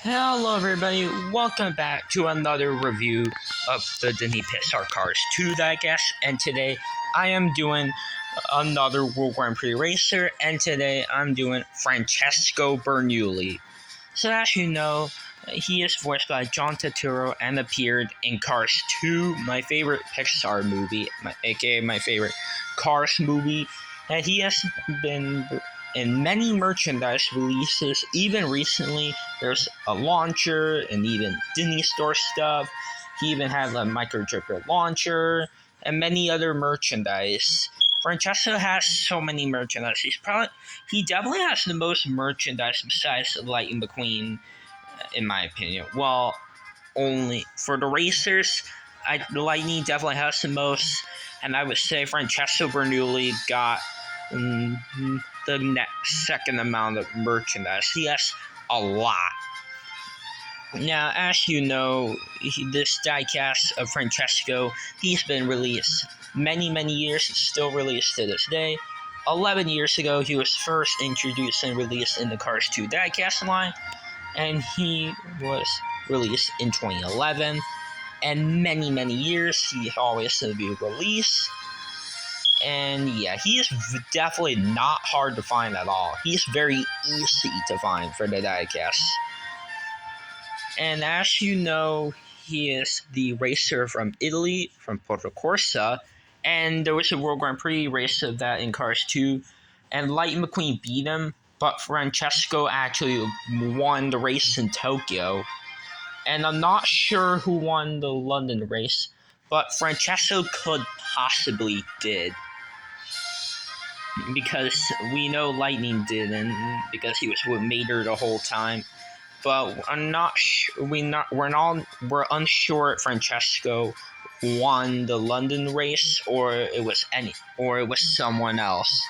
Hello everybody, welcome back to another review of the Disney Pixar Cars 2 diecast, and today I am doing another World Grand Prix racer, and today I'm doing Francesco Bernoulli. So as you know, he is voiced by John Turturro and appeared in Cars 2, my favorite Pixar movie, aka my favorite Cars movie, and he has been in many merchandise releases. Even recently, there's a launcher and even Disney Store stuff. He even has a micro dripper launcher and many other merchandise. Francesco has so many merchandise. He definitely has the most merchandise besides Lightning McQueen, in my opinion. Well, only for the racers, Lightning definitely has the most, and I would say Francesco Bernoulli got the next second amount of merchandise. He has a lot. Now, as you know, this diecast of Francesco, he's been released many years, still released to this day. 11 years ago, he was first introduced and released in the Cars 2 diecast line, and he was released in 2011. And many years, he always to be released. And yeah, he is definitely not hard to find at all. He's very easy to find for the diecast. And as you know, he is the racer from Italy, from Porto Corsa. And there was a World Grand Prix race of that in Cars 2. And Lightning McQueen beat him, but Francesco actually won the race in Tokyo. And I'm not sure who won the London race, but Francesco could possibly did. Because we know Lightning didn't, because he was with Mater the whole time. But I'm not sure. We're unsure if Francesco won the London race or it was someone else.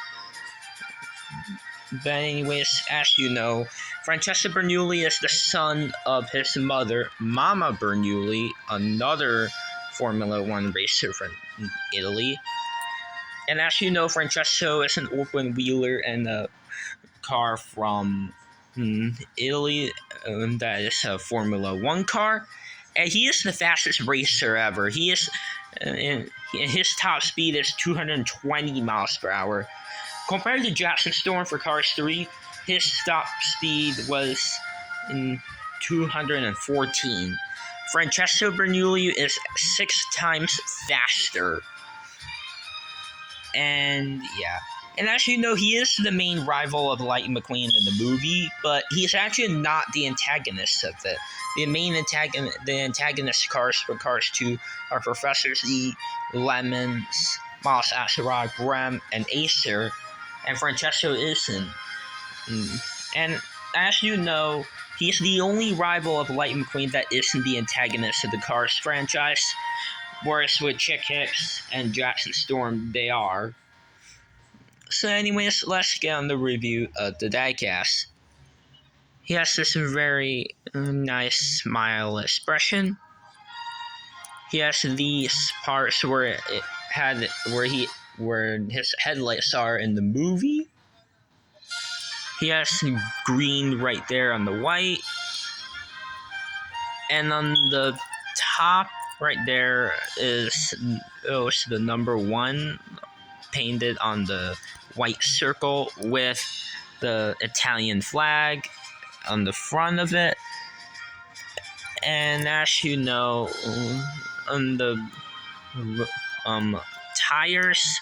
But anyways, as you know, Francesco Bernoulli is the son of his mother, Mama Bernoulli, another Formula One racer from Italy. And as you know, Francesco is an open wheeler and a car from Italy that is a Formula One car. And he is the fastest racer ever. He is, his top speed is 220 miles per hour. Compared to Jackson Storm for Cars 3, his top speed was 214. Francesco Bernoulli is 6 times faster. And yeah. And as you know, he is the main rival of Lightning McQueen in the movie, but he's actually not the antagonist of it. The antagonist cars for Cars 2 are Professor Z, Lemons, Miles Axelrod, Brem, and Acer, and Francesco isn't. And as you know, he's the only rival of Lightning McQueen that isn't the antagonist of the Cars franchise. Whereas with Chick Hicks and Jackson Storm, they are. So anyways, let's get on the review of the diecast. He has this very nice smile expression. He has these parts where his headlights are in the movie. He has green right there on the white. And on the top right there is the number 1 painted on the white circle with the Italian flag on the front of it. And as you know, on the tires,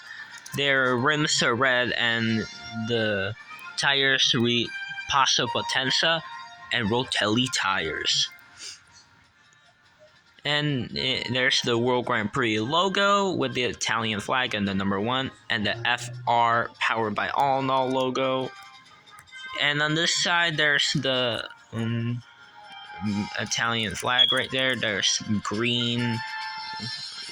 their rims are red and the tires read Passo Potenza and Rotelli tires. And there's the World Grand Prix logo with the Italian flag and the number 1, and the FR powered by All in All logo. And on this side, there's the Italian flag right there. There's green,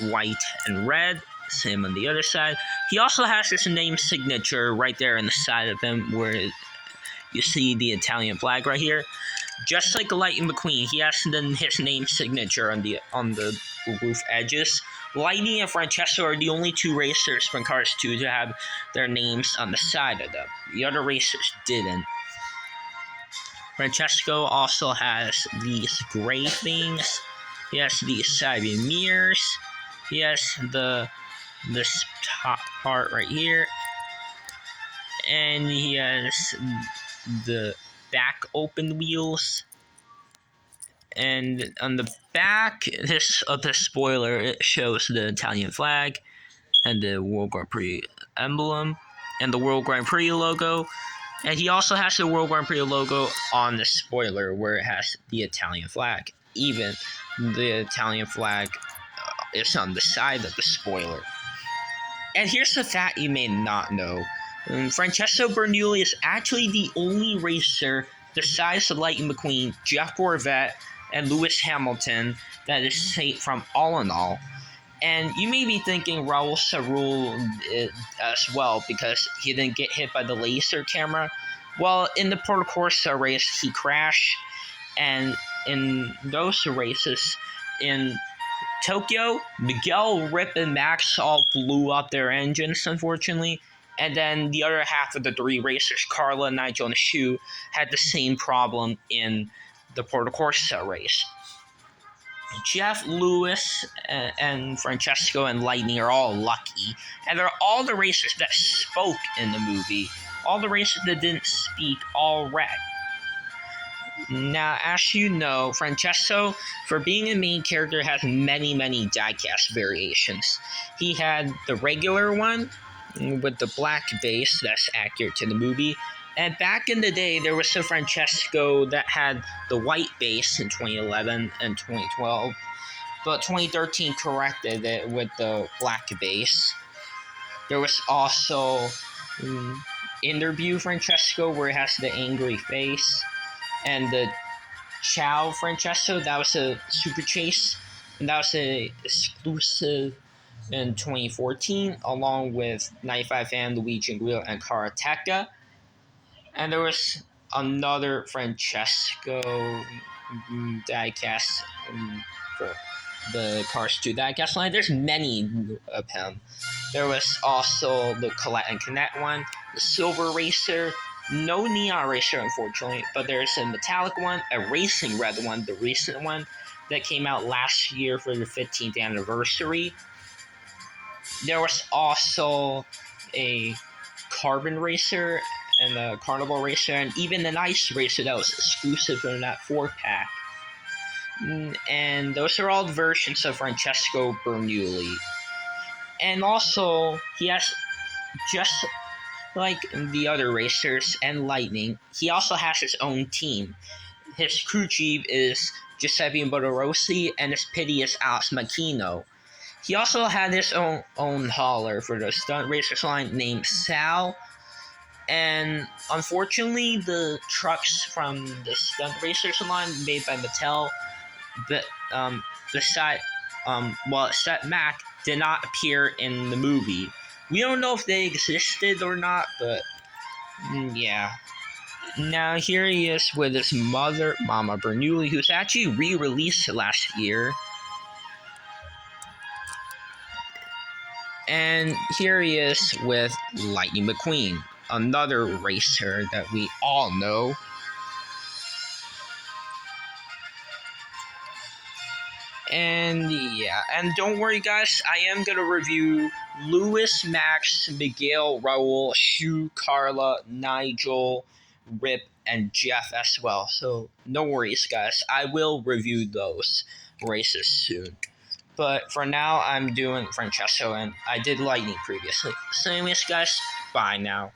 white, and red. Same on the other side. He also has his name signature right there on the side of him, where you see the Italian flag right here. Just like Lightning McQueen, he has his name signature on the roof edges. Lightning and Francesco are the only 2 racers from Cars 2 to have their names on the side of them. The other racers didn't. Francesco also has these gray things. He has these side mirrors. He has this top part right here, and he has the back open wheels. And on the back of the spoiler, it shows the Italian flag and the World Grand Prix emblem and the World Grand Prix logo. And he also has the World Grand Prix logo on the spoiler where it has the Italian flag. Even the Italian flag is on the side of the spoiler. And here's the fact you may not know. Francesco Bernoulli is actually the only racer besides Lightning McQueen, Jeff Gorvette, and Lewis Hamilton that is safe from All in All. And you may be thinking Raul Sarul as well because he didn't get hit by the laser camera. Well, in the Porto Corsa race, he crashed. And in those races in Tokyo, Miguel, Rip, and Max all blew up their engines, unfortunately. And then the other half of the three racers, Carla, Nigel, and Shu, had the same problem in the Porto Corsa race. Jeff, Lewis, and Francesco and Lightning are all lucky. And they're all the racers that spoke in the movie. All the racers that didn't speak, all red. Now, as you know, Francesco, for being a main character, has many, many diecast variations. He had the regular one with the black base that's accurate to the movie. And back in the day, there was a Francesco that had the white base in 2011 and 2012. But 2013 corrected it with the black base. There was also Interview Francesco, where it has the angry face. And the Ciao Francesco, that was a Super Chase. And that was a exclusive in 2014, along with 95 Fan, Luigi Anguilla, and Karateka. And there was another Francesco diecast for the Cars 2 diecast line. There's many of him. There was also the Colette and Connect one, the Silver Racer, no Neon Racer, unfortunately, but there's a metallic one, a racing red one, the recent one that came out last year for the 15th anniversary. There was also a Carbon Racer and a Carnival Racer, and even an Ice Racer that was exclusive in that 4-pack. And those are all versions of Francesco Bernoulli. And also, he has, just like the other racers and Lightning, he also has his own team. His crew chief is Giuseppe Bodorossi, and his pity is Alex Macchino. He also had his own hauler for the stunt racers line named Sal. And unfortunately, the trucks from the stunt racers line made by Mattel, except Mac, did not appear in the movie. We don't know if they existed or not, but yeah. Now here he is with his mother, Mama Bernoulli, who's actually re-released last year. And here he is with Lightning McQueen, another racer that we all know. And yeah, and don't worry guys, I am going to review Lewis, Max, Miguel, Raul, Shu, Carla, Nigel, Rip, and Jeff as well. So no worries guys, I will review those races soon. But for now, I'm doing Francesco, and I did Lightning previously. So anyways guys, bye now.